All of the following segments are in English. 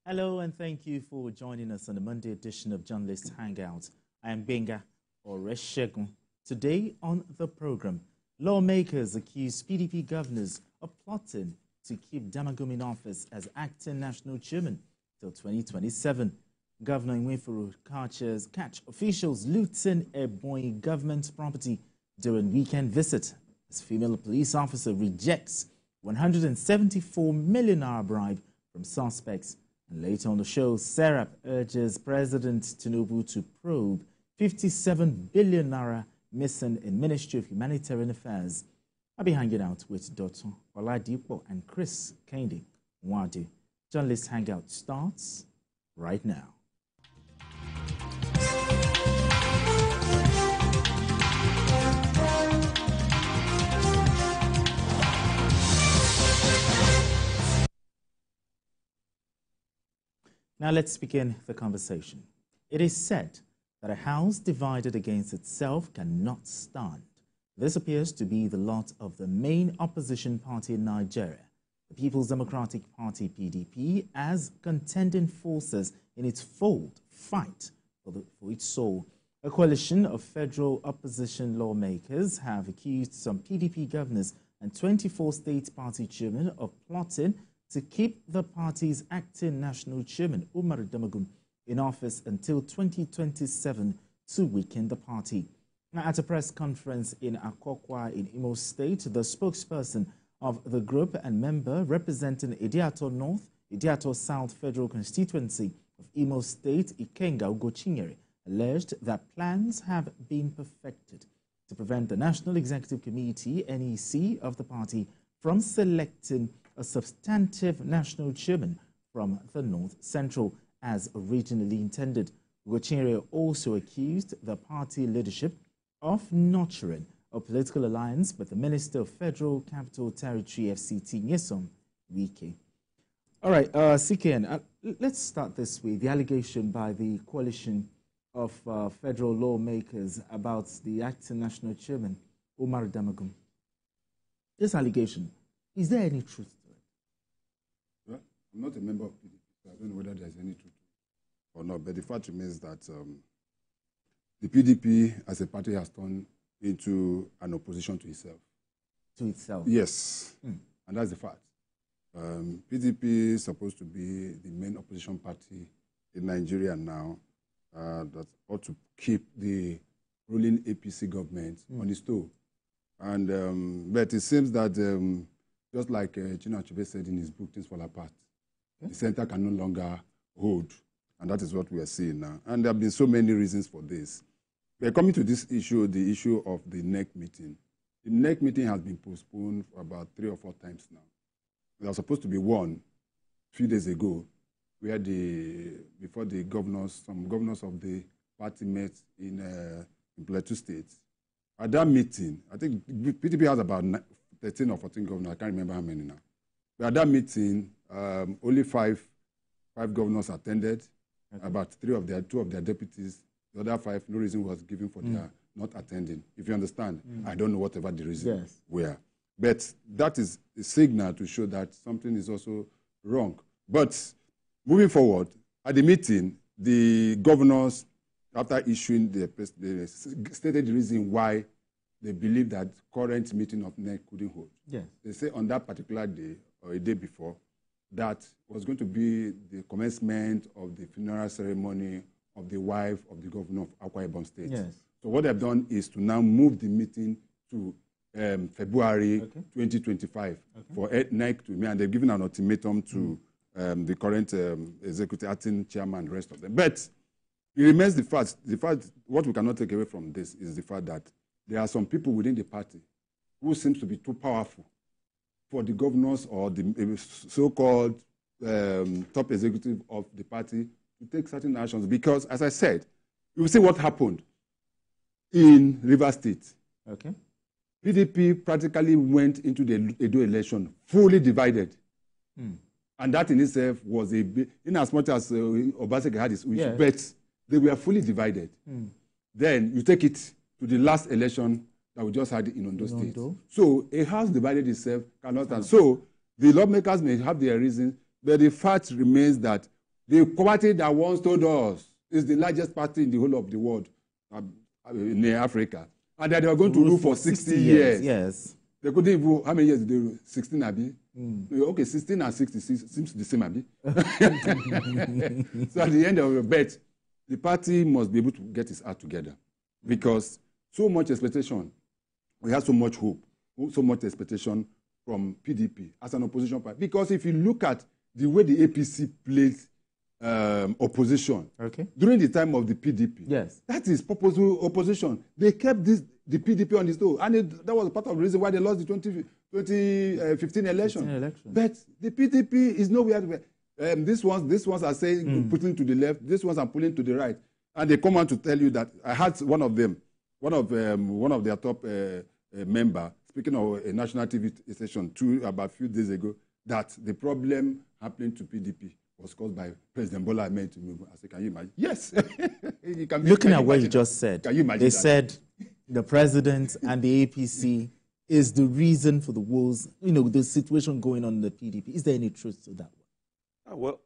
Hello and thank you for joining us on the Monday edition of Journalist Hangout. I am Benga Oreshegun. Today on the program, lawmakers accuse PDP governors of plotting to keep Damagum in office as acting national chairman till 2027. Governor Nwefuru catch officials looting Ebonyi government property during weekend visit as female police officer rejects 174 million naira bribe from suspects. And later on the show, Serap urges President Tinubu to probe 57 billion naira missing in Ministry of Humanitarian Affairs. I'll be hanging out with Dr. Oladipo and Chris Kende Wadu. Journalist Hangout starts right now. Now let's begin the conversation. It is said that a house divided against itself cannot stand. This appears to be the lot of the main opposition party in Nigeria, the People's Democratic Party PDP, as contending forces in its fight for its soul. A coalition of federal opposition lawmakers have accused some PDP governors and 24 state party chairmen of plotting to keep the party's acting national chairman, Umar Damagum, in office until 2027 to weaken the party. Now, at a press conference in Akokwa in Imo State, the spokesperson of the group and member representing Idiato North, Idiato South Federal Constituency of Imo State, Ikenga Ugochinyere, alleged that plans have been perfected to prevent the National Executive Committee, NEC, of the party from selecting a substantive national chairman from the North Central, as originally intended. Ugochinyere also accused the party leadership of nurturing a political alliance with the Minister of Federal Capital Territory, FCT, Nyesom Wike. All right, CKN, let's start this with the allegation by the coalition of federal lawmakers about the acting national chairman, Umar Damagum. This allegation, is there any truth to it? Well, I'm not a member of PDP, so I don't know whether there's any truth or not. But the fact remains that the PDP as a party has turned into an opposition to itself. To itself? Yes, and that's the fact. PDP is supposed to be the main opposition party in Nigeria now that ought to keep the ruling APC government on its toe. And but it seems that just like Chinua Achebe said in his book, Things Fall Apart, the center can no longer hold. And that is what we are seeing now. And there have been so many reasons for this. We are coming to this issue, the issue of the NEC meeting. The NEC meeting has been postponed for about 3 or 4 times now. There was supposed to be one a few days ago, where before the governors, some governors of the party met in Plateau State. At that meeting, I think PDP has about 13 or 14 governors. I can't remember how many now. But at that meeting, only five governors attended. Okay. About 2 of their deputies. The other 5, no reason was given for their not attending. If you understand, I don't know whatever the reasons were. But that is a signal to show that something is also wrong. But moving forward, at the meeting, the governors, after issuing they stated the reason why they believe that current meeting of NEC couldn't hold. Yes. They say on that particular day, or a day before, that was going to be the commencement of the funeral ceremony of the wife of the governor of Akwa Ibom State. Yes. So what they've done is to now move the meeting to February 2025 for NEC to me, and they've given an ultimatum to the current executive acting chairman and the rest of them. But it remains the fact, what we cannot take away from this is the fact that there are some people within the party who seems to be too powerful for the governors or the so-called top executive of the party to take certain actions. Because, as I said, you will see what happened in Rivers State. Okay. PDP practically went into the Edo election fully divided. And that in itself was in as much as Obaseki had his wish, but they were fully divided. Then you take it to the last election that we just had in Ondo State. So a house divided itself cannot stand. So the lawmakers may have their reasons, but the fact remains that The party that once told us is the largest party in the whole of the world, in Africa, and that they were going to rule for 60 years. Yes. They couldn't even, how many years did they rule? 16, Abi? Okay, 16 and 60 seems the same, Abi. So at the end of the bet, the party must be able to get its act together, because so much expectation, we have so much hope, so much expectation from PDP as an opposition party. Because if you look at the way the APC played opposition during the time of the PDP, yes, that is purposeful opposition. They kept the PDP on its toe, and that was part of the reason why they lost the 2015 election. But the PDP is nowhere. These ones are saying putting to the left, these ones are pulling to the right, and they come on to tell you that I had one of their top member speaking of a national TV station about a few days ago, that the problem happening to PDP was caused by President Bola Ahmed Tinubu. I said, can you imagine? Yes. Looking at what you just said, can you imagine they said the president and the APC is the reason for the woes, the situation going on in the PDP. Is there any truth to that one? Well,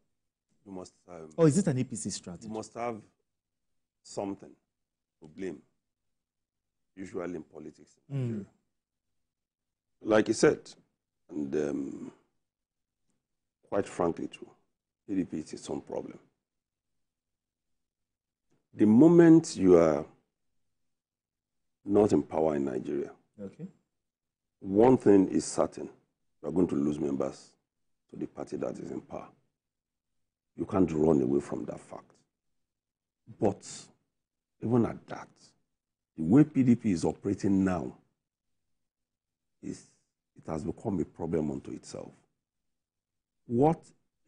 you must. Or is it an APC strategy? You must have something to blame, usually in politics in Nigeria. Like you said, and quite frankly too, PDP is its own problem. The moment you are not in power in Nigeria, one thing is certain: you are going to lose members to the party that is in power. You can't run away from that fact. But even at that, the way PDP is operating now, it has become a problem unto itself. What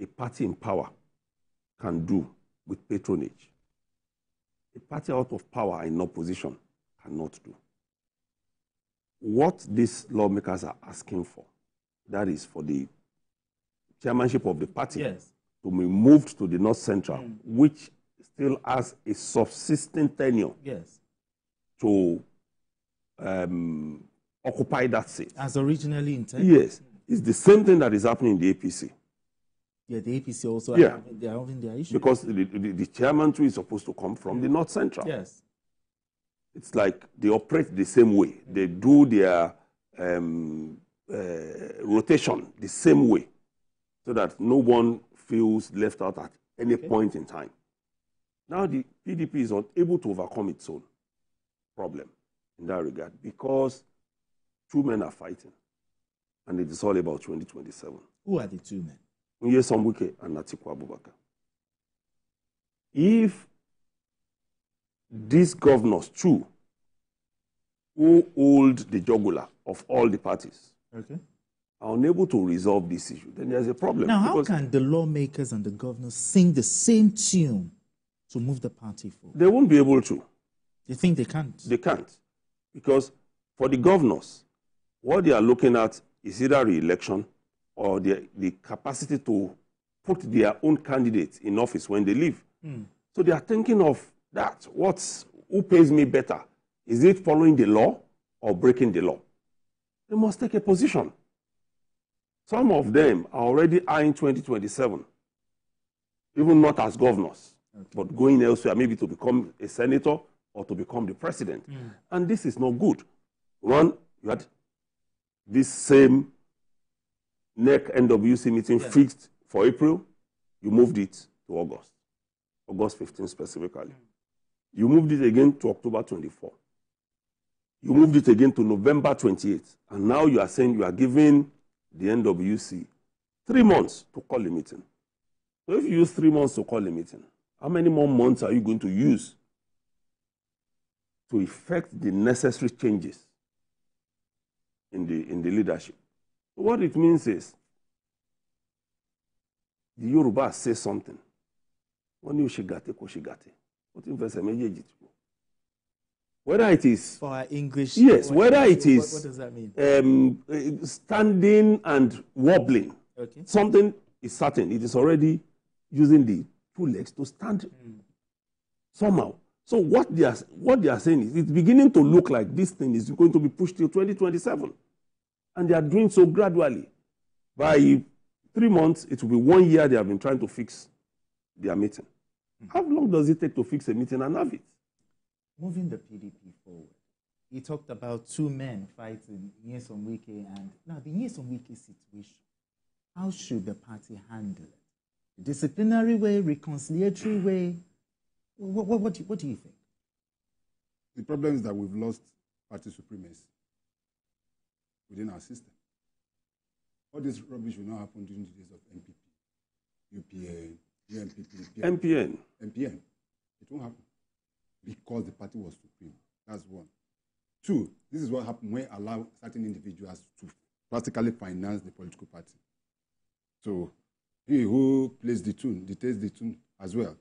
a party in power can do with patronage, a party out of power in opposition cannot do. What these lawmakers are asking for, that is for the chairmanship of the party to be moved to the North Central, which still has a subsisting tenure to occupy that seat. As originally intended? Yes. It's the same thing that is happening in the APC. Yeah, the APC also they're having their issues. Because the chairman too is supposed to come from the North Central. Yes. It's like they operate the same way. They do their rotation the same way, so that no one feels left out at any point in time. Now the PDP is unable to overcome its own problem in that regard, because two men are fighting, and it is all about 2027. Who are the two men? Nyesom Wike and Atiku Abubakar. If these governors too, who hold the jugular of all the parties, are unable to resolve this issue, then there's a problem. Now, how can the lawmakers and the governors sing the same tune to move the party forward? They won't be able to. You think they can't? They can't. Because for the governors, what they are looking at is either re-election or the capacity to put their own candidates in office when they leave. So they are thinking of that. Who pays me better? Is it following the law or breaking the law? They must take a position. Some of them are already eyeing 2027, even not as governors, but going elsewhere, maybe to become a senator or to become the president. And this is not good. One, you had this same NEC NWC meeting fixed for April. You moved it to August 15 specifically. You moved it again to October 24. You moved it again to November 28. And now you are saying you are giving the NWC 3 months to call a meeting. So if you use 3 months to call a meeting, how many more months are you going to use to effect the necessary changes in the leadership? So what it means is, the Yoruba say something. When you shigate, ko shigate. Whether it is for our English, whether it is what does that mean? Standing and wobbling, something is certain. It is already using the 2 legs to stand somehow. So what they are saying is, it's beginning to look like this thing is going to be pushed till 2027, and they are doing so gradually. By 3 months, it will be 1 year they have been trying to fix their meeting. How long does it take to fix a meeting and have it? Moving the PDP forward, he talked about two men fighting, Nyesom Wike, and now the Nyesom Wike situation. How should the party handle it? Disciplinary way, reconciliatory way? What do you think? The problem is that we've lost party supremacy within our system. All this rubbish will not happen during the days of MPP, UPN, UMPP, MPN. MPN. It won't happen because the party was supreme. That's one. Two, this is what happened when we allow certain individuals to practically finance the political party. So he who plays the tune dictates the tune as well.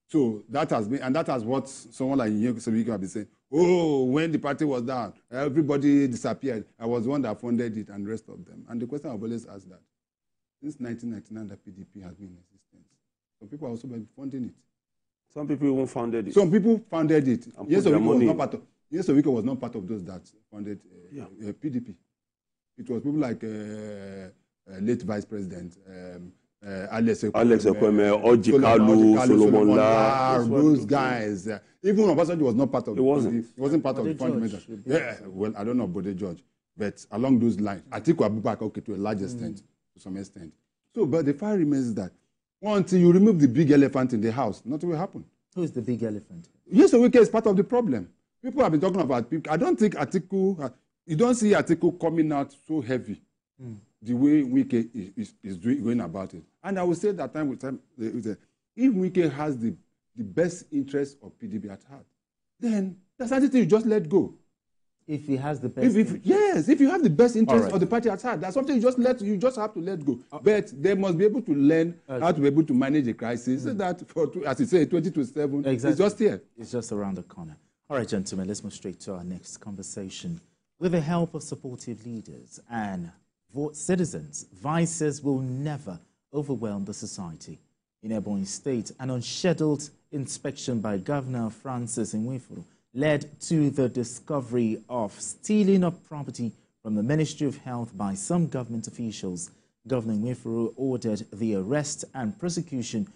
So that has been, and that has what someone like Nyesom have been saying. Oh, when the party was down, everybody disappeared. I was the one that funded it and the rest of them. And the question I've always asked that, since 1999, the PDP has been in existence. Some people have also been funding it. Some people even founded it. Some people founded it. Nyesom Wike was not part of those that funded PDP. It was people like late Vice President Alex Ekweme, Ojikalu, Solomon La, those guys. Even Obasanjo was not part of it. Wasn't. He wasn't part of the fundamental. Yeah, well, I don't know Bode George, but along those lines, Atiku Abubakar, okay, to a large extent, to some extent. So, but the fact remains that until you remove the big elephant in the house, nothing will happen. Who is the big elephant? Nyesom Wike is part of the problem. People have been talking about people. I don't think Atiku, you don't see Atiku coming out so heavy the way Wike is going about it. And I will say that time with time, if Wike has the best interest of PDP at heart, then that's something you just let go. If he has the best interest. Yes, if you have the best interest of the party at heart, that's something you just have to let go. But they must be able to learn how to be able to manage a crisis so that, as you say, 2027 is just here. It's just around the corner. All right, gentlemen, let's move straight to our next conversation. With the help of supportive leaders and citizens, vices will never overwhelm the society. In Ebonyi State, an unscheduled inspection by Governor Francis Nwifuru led to the discovery of stealing of property from the Ministry of Health by some government officials. Governor Nwifuru ordered the arrest and prosecution